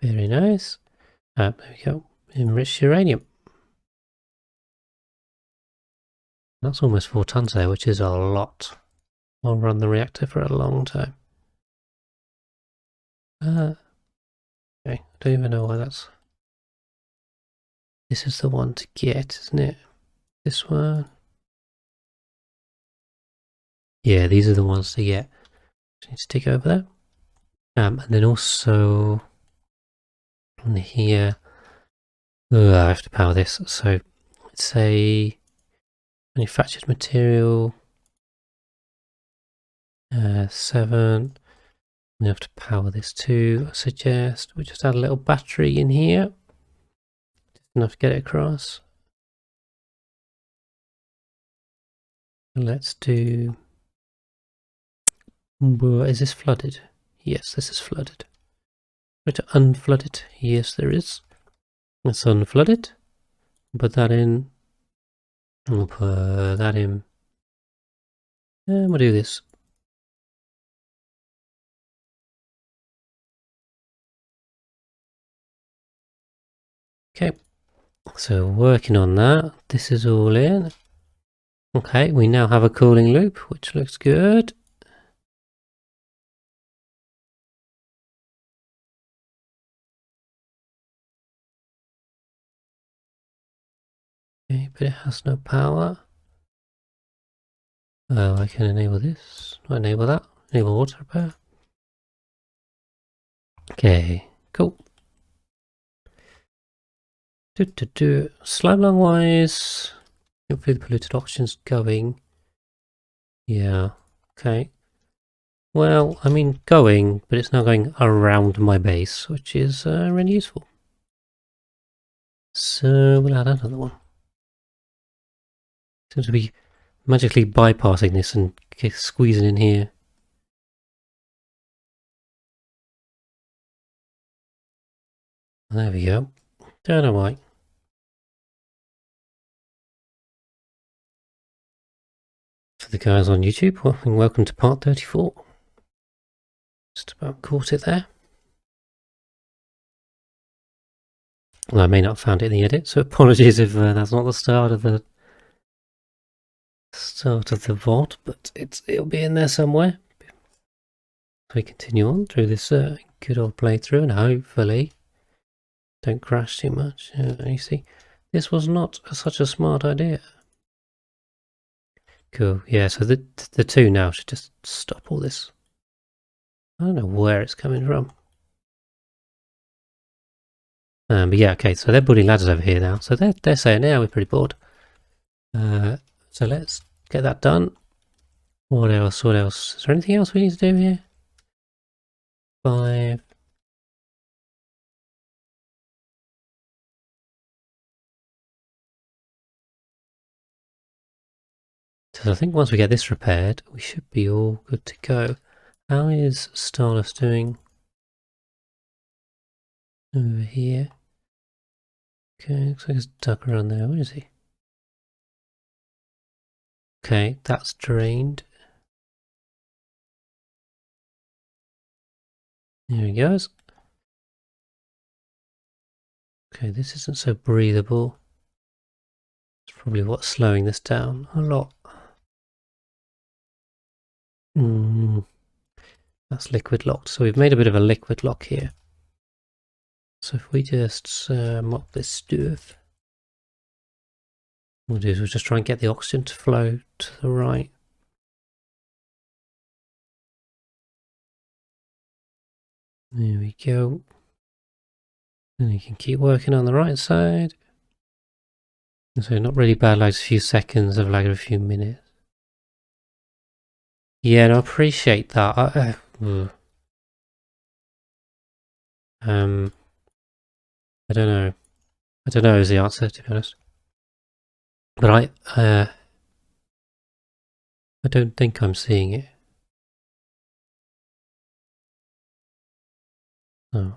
Speaker 1: Very nice. There we go. Enriched uranium. That's almost 4 tons there, which is a lot. I'll run the reactor for a long time. Okay, I don't even know why that's... This is the one to get, isn't it? This one. Yeah, these are the ones to get. Just need to stick over there. And then also on here, I have to power this. So it's a manufactured material 7. We have to power this too. I suggest we just add a little battery in here, just enough to get it across. And let's do. Is this flooded? Yes, this is flooded. Try to unflood it. Yes, there is. Let's unflood it. Put that in. We'll put that in. And we'll do this. Okay. So working on that. This is all in. Okay, we now have a cooling loop, which looks good. Okay, but it has no power. Oh, I can enable this. Do I enable that? Enable water repair. Okay, cool. Slime lung wise, hopefully the polluted oxygen's going. Yeah, okay. Well, I mean going, but it's now going around my base, which is really useful. So we'll add another one. Seems to be magically bypassing this and squeezing in here. There we go. Don't know why. For the guys on YouTube, welcome to part 34. Just about caught it there. Well, I may not have found it in the edit, so apologies if that's not the start of the VOD, but it'll be in there somewhere. So we continue on through this good old playthrough, and hopefully don't crash too much. You see, this was not such a smart idea. Cool. Yeah. So the two now should just stop all this. I don't know where it's coming from. But yeah, okay, so they're building ladders over here now. So they're saying, yeah, we're pretty bored. So let's get that done. What else? What else? Is there anything else we need to do here? 5. So I think once we get this repaired, we should be all good to go. How is Stardust doing? Over here. Okay, looks like it's dug around there. Where is he? Okay, that's drained. There he goes. Okay, this isn't so breathable. It's probably what's slowing this down a lot. That's liquid locked. So we've made a bit of a liquid lock here. So if we just mop this stuff, what we'll do is we'll just try and get the oxygen to flow to the right. There we go. And you can keep working on the right side. So not really bad, like a few seconds of like a few minutes. Yeah, no, I appreciate that. I don't know. I don't know is the answer, to be honest. But I don't think I'm seeing it. No.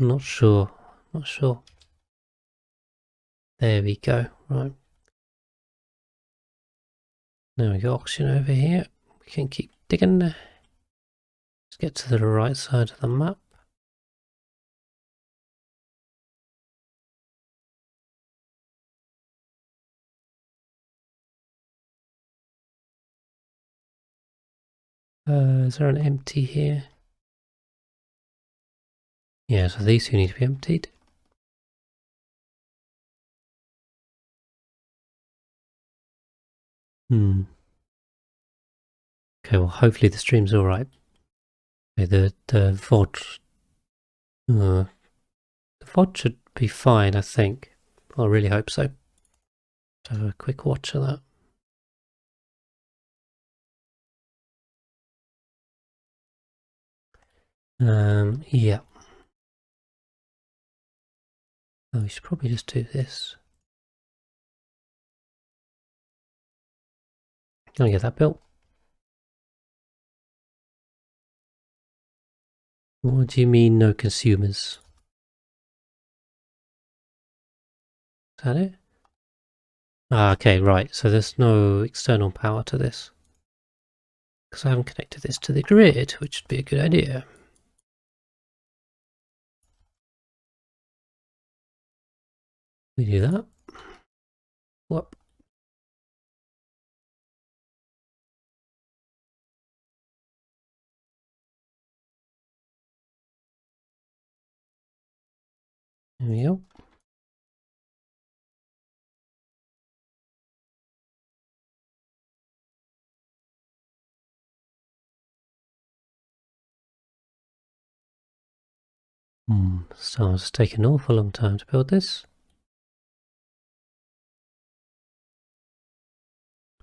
Speaker 1: I'm not sure. Not sure. There we go. Right. Now we got oxygen over here. We can keep digging. Let's get to the right side of the map. Is there an empty here? Yeah, so these two need to be emptied. Okay, well hopefully the stream's alright. Okay, the VOD should be fine, I think. I really hope so. Let's have a quick watch of that. Yeah. Oh, we should probably just do this. Can I get that built? What do you mean no consumers? Is that it? Ah, okay, right. So there's no external power to this. Because I haven't connected this to the grid, which would be a good idea. We do that. Whoop. There we go. So it's taken an awful long time to build this.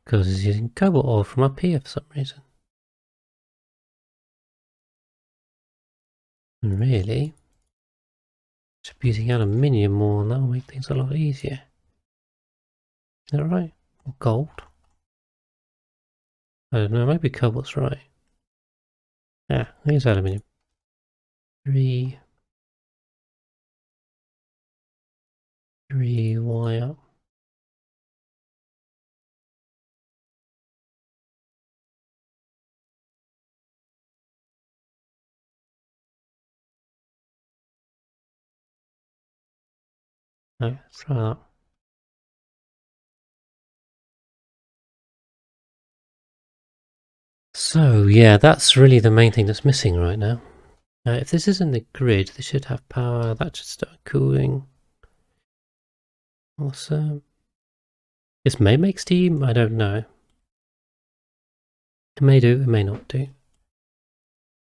Speaker 1: Because it's using cobalt ore from up here for some reason. And really, just using aluminium more and that will make things a lot easier. Is that right? Or gold? I don't know, maybe cobalt's right. Yeah, here's aluminium. 3 wire. No, let's try that. So yeah, that's really the main thing that's missing right now. If this is in the grid, this should have power. That should start cooling. Awesome. This may make steam. I don't know. It may do. It may not do.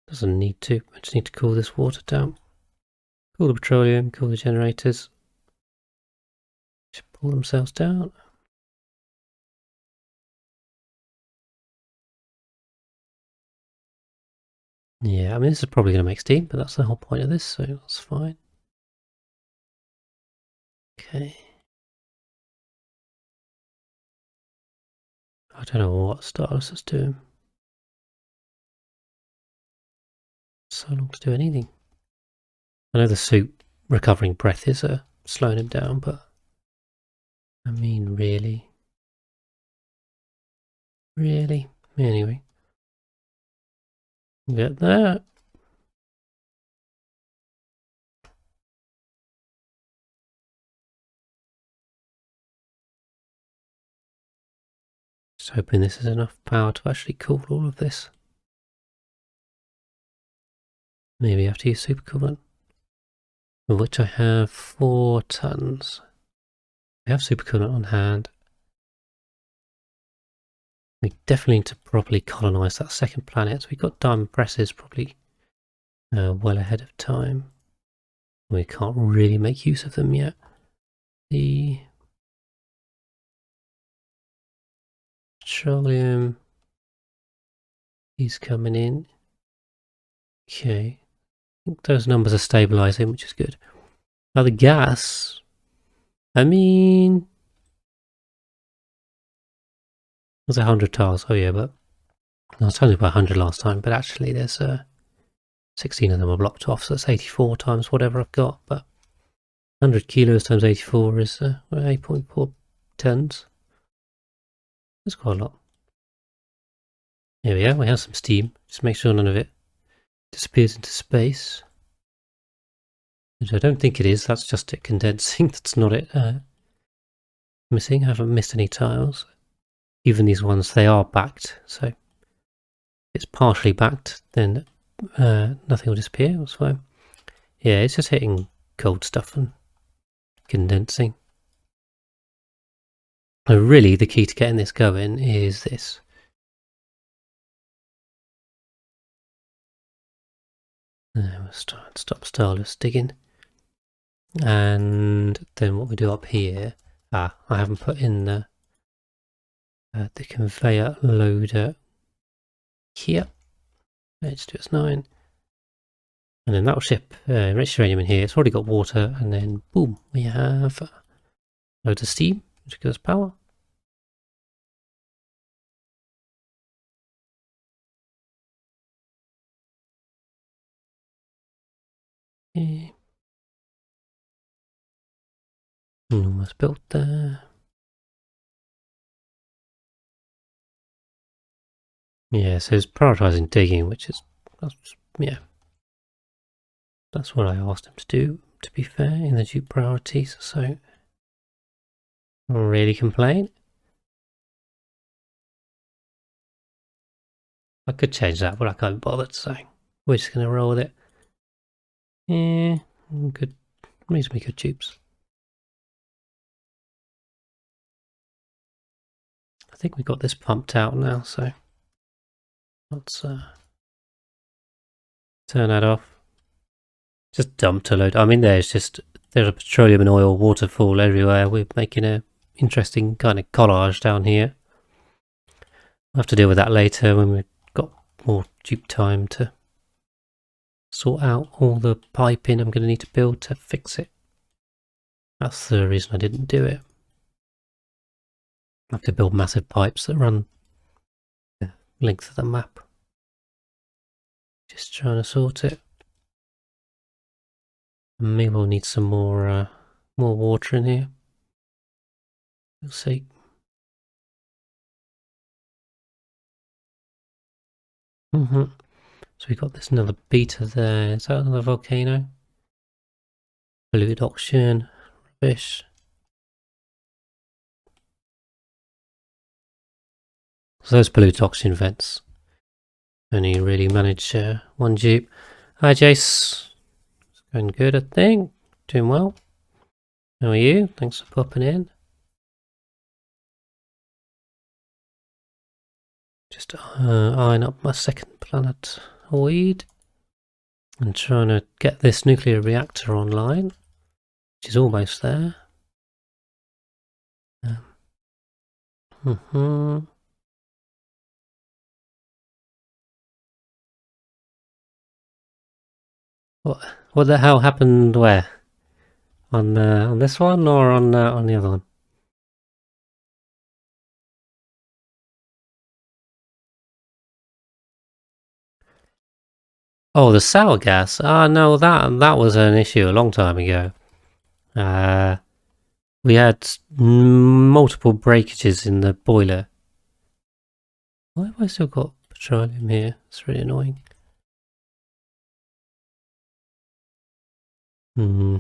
Speaker 1: Doesn't need to. I just need to cool this water down. Cool the petroleum. Cool the generators. Should pull themselves down. Yeah, I mean this is probably going to make steam, but that's the whole point of this, so that's fine. Okay. I don't know what Stardust is doing. so long to do anything. I know the suit recovering breath is slowing him down, but I mean, really? Really? Anyway. Get that. Just hoping this is enough power to actually cool all of this. Maybe I have to use supercoolant, of which I have 4 tons. I have supercoolant on hand. We definitely need to properly colonise that second planet. So we've got diamond presses probably well ahead of time. We can't really make use of them yet. The petroleum is coming in. Okay. I think those numbers are stabilising, which is good. Now the gas, I mean, there's 100 tiles. Oh yeah, but I was telling you about 100 last time, but actually there's 16 of them are blocked off, so that's 84 times whatever I've got. But 100 kilos times 84 is 8.4 tons. That's quite a lot. Here we go, we have some steam. Just make sure none of it disappears into space. Which I don't think it is, that's just it condensing. That's not it missing. I haven't missed any tiles. Even these ones, they are backed, so if it's partially backed, then nothing will disappear. That's fine. Yeah, it's just hitting cold stuff and condensing. So really, the key to getting this going is this. We'll stop starless digging. And then what we do up here, I haven't put in the conveyor loader here. H2S9. And then that will ship enriched uranium in here. It's already got water, and then boom, we have loads of steam, which gives us power. Okay. Almost built there. Yeah, so it's prioritising digging, which is, yeah, that's what I asked him to do, to be fair, in the Dupe priorities, so I don't really complain. I could change that, but I can't be bothered, so we're just going to roll with it. Yeah, good, reasonably good tubes. I think we got this pumped out now, so let's turn that off. Just dumped a load. I mean, there's a petroleum and oil waterfall everywhere. We're making a interesting kind of collage down here. We'll have to deal with that later when we've got more Dupe time to sort out all the piping I'm going to need to build to fix it. That's the reason I didn't do it. I have to build massive pipes that run the length of the map. Just trying to sort it. Maybe we'll need some more water in here. We'll see. So we've got this another beta there. Is that another volcano? Polluted oxygen. Rubbish. So those polluted oxygen vents only really manage one dupe. Hi Jace. It's going good, I think. Doing well. How are you? Thanks for popping in. Just eyeing up my second planetoid and trying to get this nuclear reactor online, which is almost there. What the hell happened where? On this one or on the other one? Oh, the sour gas. Ah, no, that was an issue a long time ago. We had multiple breakages in the boiler. Why have I still got petroleum here? It's really annoying. Hmm.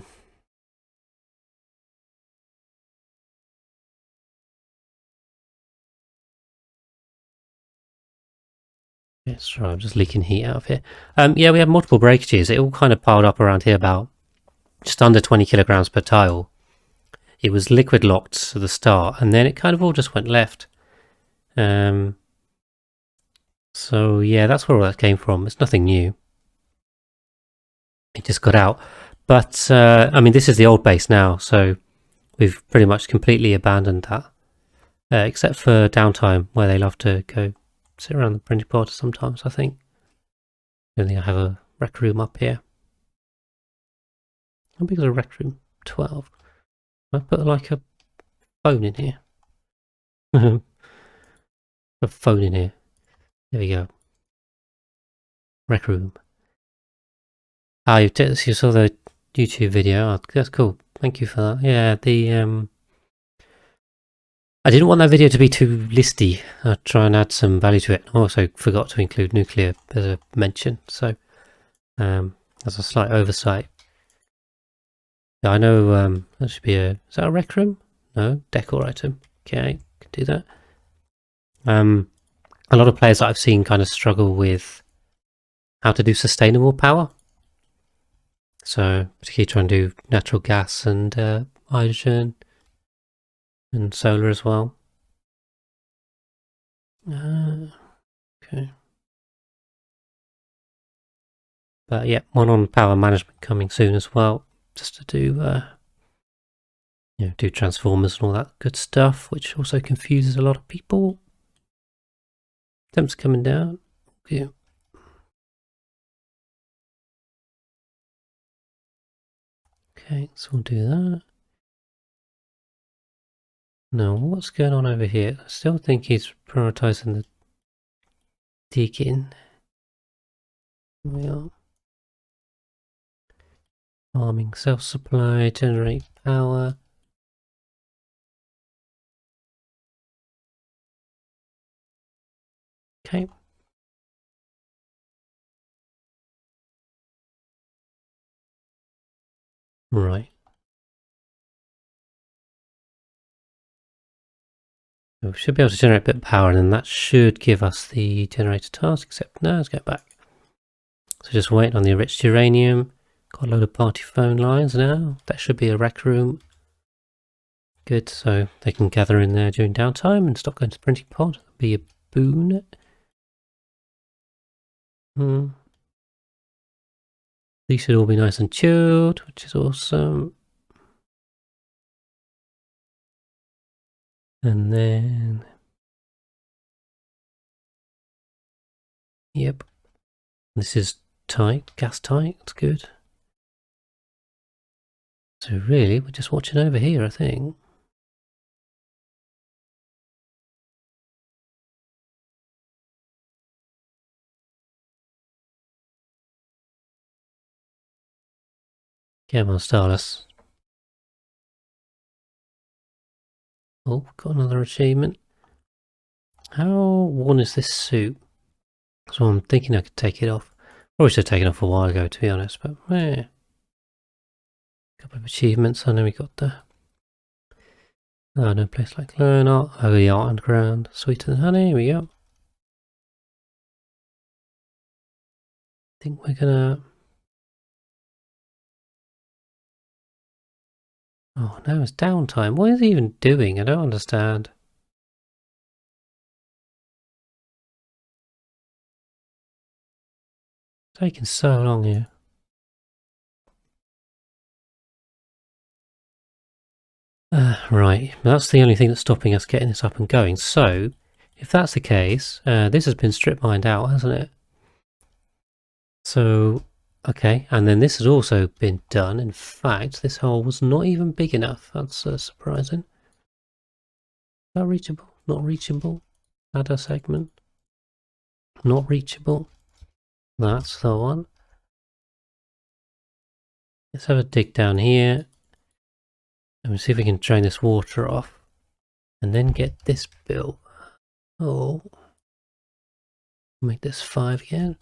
Speaker 1: Yes, right. I'm just leaking heat out of here. Yeah, we had multiple breakages. It all kind of piled up around here, about just under 20 kilograms per tile. It was liquid locked at the start, and then it kind of all just went left. So yeah, that's where all that came from. It's nothing new. It just got out. But I mean, this is the old base now, so we've pretty much completely abandoned that, except for downtime, where they love to go sit around the printing pod sometimes. I think. I think I have a rec room up here. How big is a rec room? 12. I put like a phone in here. A phone in here. There we go. Rec room. Ah, you saw the YouTube video. Oh, that's cool. Thank you for that. Yeah, I didn't want that video to be too listy. I'd try and add some value to it. I also forgot to include nuclear as a mention, so that's a slight oversight. Yeah, I know that should be is that a rec room? No, decor item. Okay, can do that. A lot of players that I've seen kind of struggle with how to do sustainable power. So particularly trying to do natural gas and hydrogen and solar as well. Okay. But yeah, one on power management coming soon as well, just to do do transformers and all that good stuff, which also confuses a lot of people. Temps coming down. Yeah. Okay, so we'll do that. Now, what's going on over here? I still think he's prioritizing the digging. We are farming, self-supply, generate power. Okay. Right. We should be able to generate a bit of power, and then that should give us the generator task, except no, let's get back. So just waiting on the enriched uranium. Got a load of party phone lines now. That should be a rec room. Good, so they can gather in there during downtime and stop going to the printing pod. That'd be a boon. These should all be nice and chilled, which is awesome. And then, yep, this is tight, gas tight, that's good. So really, we're just watching over here, I think. Come on, Starless. Oh, got another achievement. How worn is this suit? So I'm thinking I could take it off. Probably should have taken it off a while ago, to be honest, but yeah. A couple of achievements. I know we got the no place like learn art. Oh, the art underground. Sweeter than honey. Here we go. I think we're gonna. Oh, now it's downtime. What is he even doing? I don't understand. It's taking so long here. Right, that's the only thing that's stopping us getting this up and going. So, if that's the case, this has been strip mined out, hasn't it? So, okay, and then this has also been done. In fact, this hole was not even big enough. That's surprising. Not reachable. Not reachable. Ladder segment. Not reachable. That's the one. Let's have a dig down here. And we'll see if we can drain this water off. And then get this built. Oh. Make this 5 again.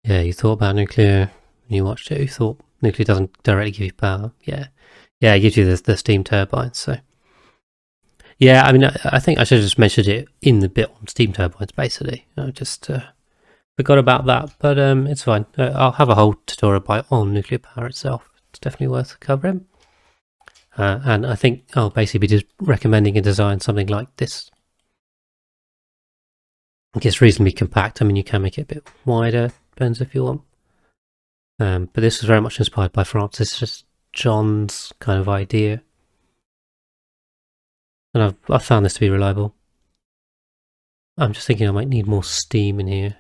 Speaker 1: Yeah, you thought about nuclear when you watched it. You thought nuclear doesn't directly give you power. Yeah. Yeah, it gives you the steam turbines, so. Yeah, I mean, I think I should have just mentioned it in the bit on steam turbines, basically. I just forgot about that, but it's fine. I'll have a whole tutorial on nuclear power itself. It's definitely worth covering. And I think I'll basically be just recommending a design something like this. It's reasonably compact. I mean, you can make it a bit wider, depends if you want. But this was very much inspired by Francis John's kind of idea. And I've found this to be reliable. I'm just thinking I might need more steam in here.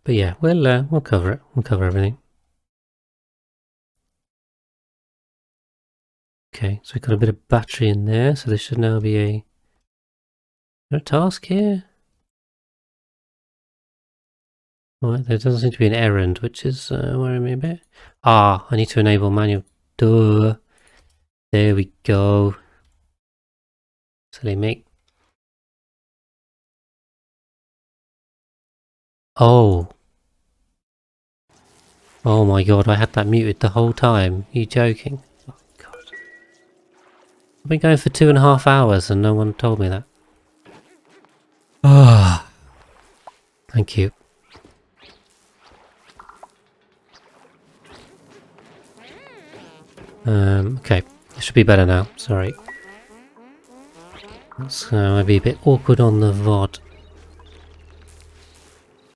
Speaker 1: But yeah, we'll cover it. We'll cover everything. Okay, so we've got a bit of battery in there, so this should now be a task here. Right, there doesn't seem to be an errand, which is worrying me a bit. Ah, I need to enable manual. Duh. There we go. Silly me. Oh. Oh my god, I had that muted the whole time. Are you joking? Oh god. I've been going for 2.5 hours and no one told me that. Ah. Thank you. Okay. It should be better now. Sorry. That's maybe a bit awkward on the VOD.